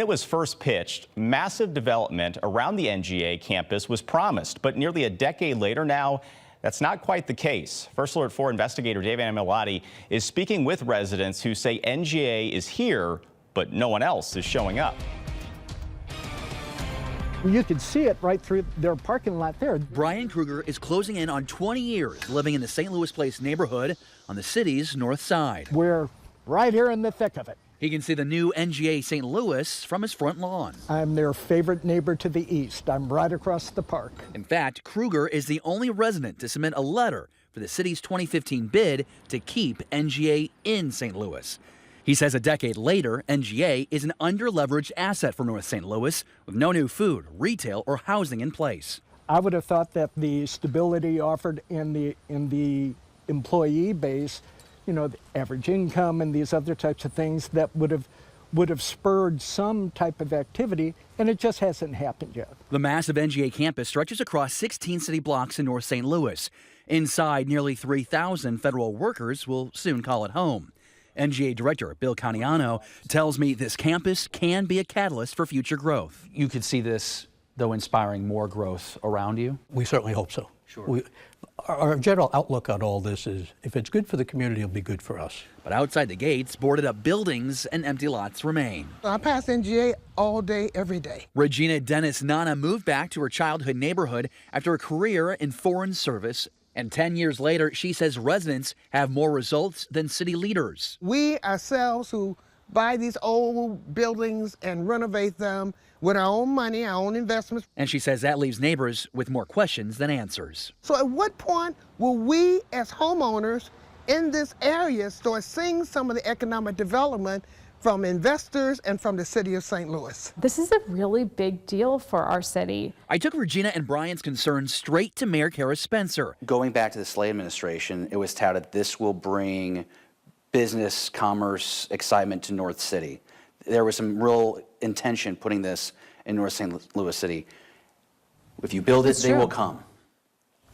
It was first pitched, massive development around the NGA campus was promised, but nearly a decade later now, that's not quite the case. First Alert 4 investigator David Amilati is speaking with residents who say NGA is here, but no one else is showing up. You could see it right through their parking lot there. Brian Kruger is closing in on 20 years living in the St. Louis Place neighborhood on the city's north side. We're right here in the thick of it. He can see the new NGA St. Louis from his front lawn. I'm their favorite neighbor to the east. I'm right across the park. In fact, Kruger is the only resident to submit a letter for the city's 2015 bid to keep NGA in St. Louis. He says a decade later, NGA is an under-leveraged asset for North St. Louis with no new food, retail, or housing in place. I would have thought that the stability offered in the employee base, you know, the average income and these other types of things, that would have spurred some type of activity, and it just hasn't happened yet. The massive NGA campus stretches across 16 city blocks in North St. Louis. Inside, nearly 3,000 federal workers will soon call it home. NGA Director Bill Caniano tells me this campus can be a catalyst for future growth. You could see this, though, inspiring more growth around you? We certainly hope so. Sure. Our general outlook on all this is, if it's good for the community, it'll be good for us. But outside the gates, boarded up buildings and empty lots remain. I pass NGA all day, every day. Regina Dennis Nana moved back to her childhood neighborhood after a career in foreign service. And 10 years later, she says residents have more results than city leaders. We ourselves who buy these old buildings and renovate them with our own money, our own investments. And she says that leaves neighbors with more questions than answers. So at what point will we as homeowners in this area start seeing some of the economic development from investors and from the city of St. Louis? This is a really big deal for our city. I took Regina and Brian's concerns straight to Mayor Kara Spencer. Going back to the Slade administration, it was touted this will bring business, commerce, excitement to North City. There was some real intention putting this in North St. Louis City. If you build it, they will come.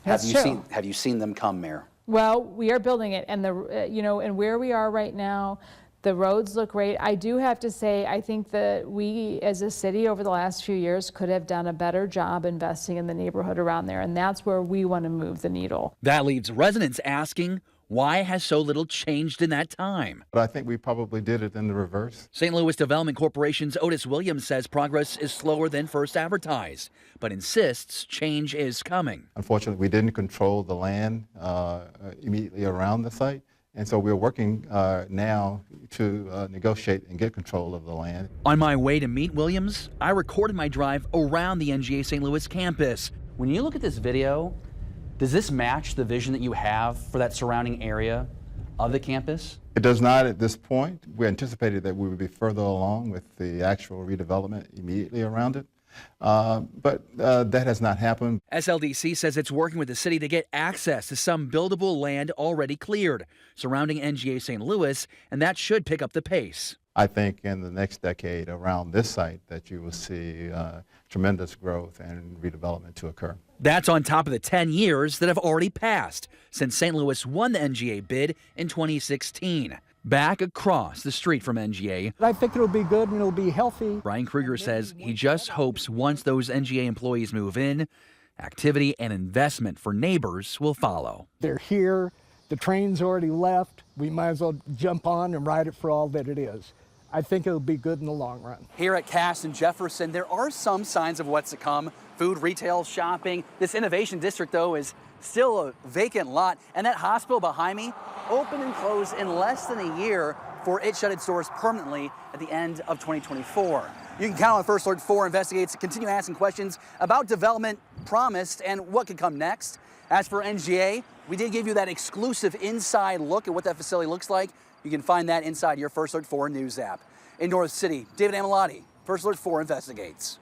Have you seen them come, Mayor? Well, we are building it, and and where we are right now, the roads look great. I do have to say, I think that we as a city over the last few years could have done a better job investing in the neighborhood around there, and that's where we want to move the needle. That leaves residents asking, why has so little changed in that time? But I think we probably did it in the reverse. St. Louis Development Corporation's Otis Williams says progress is slower than first advertised, but insists change is coming. Unfortunately, we didn't control the land immediately around the site. And so we're working now to negotiate and get control of the land. On my way to meet Williams, I recorded my drive around the NGA St. Louis campus. When you look at this video, does this match the vision that you have for that surrounding area of the campus? It does not at this point. We anticipated that we would be further along with the actual redevelopment immediately around it. But that has not happened. SLDC says it's working with the city to get access to some buildable land already cleared surrounding NGA St. Louis, and that should pick up the pace. I think in the next decade around this site that you will see tremendous growth and redevelopment to occur. That's on top of the 10 years that have already passed since St. Louis won the NGA bid in 2016. Back across the street from NGA, I think it'll be good and it'll be healthy. Brian Kruger says he just hopes once those NGA employees move in, activity and investment for neighbors will follow. They're here. The train's already left. We might as well jump on and ride it for all that it is. I think it'll be good in the long run. Here at Cass and Jefferson, there are some signs of what's to come. Food, retail, shopping. This innovation district, though, is still a vacant lot. And that hospital behind me opened and closed in less than a year before it shut its doors permanently at the end of 2024. You can count on First Alert 4 investigates to continue asking questions about development promised and what could come next. As for NGA, we did give you that exclusive inside look at what that facility looks like. You can find that inside your First Alert 4 news app. In North City, David Amilati, First Alert 4 investigates.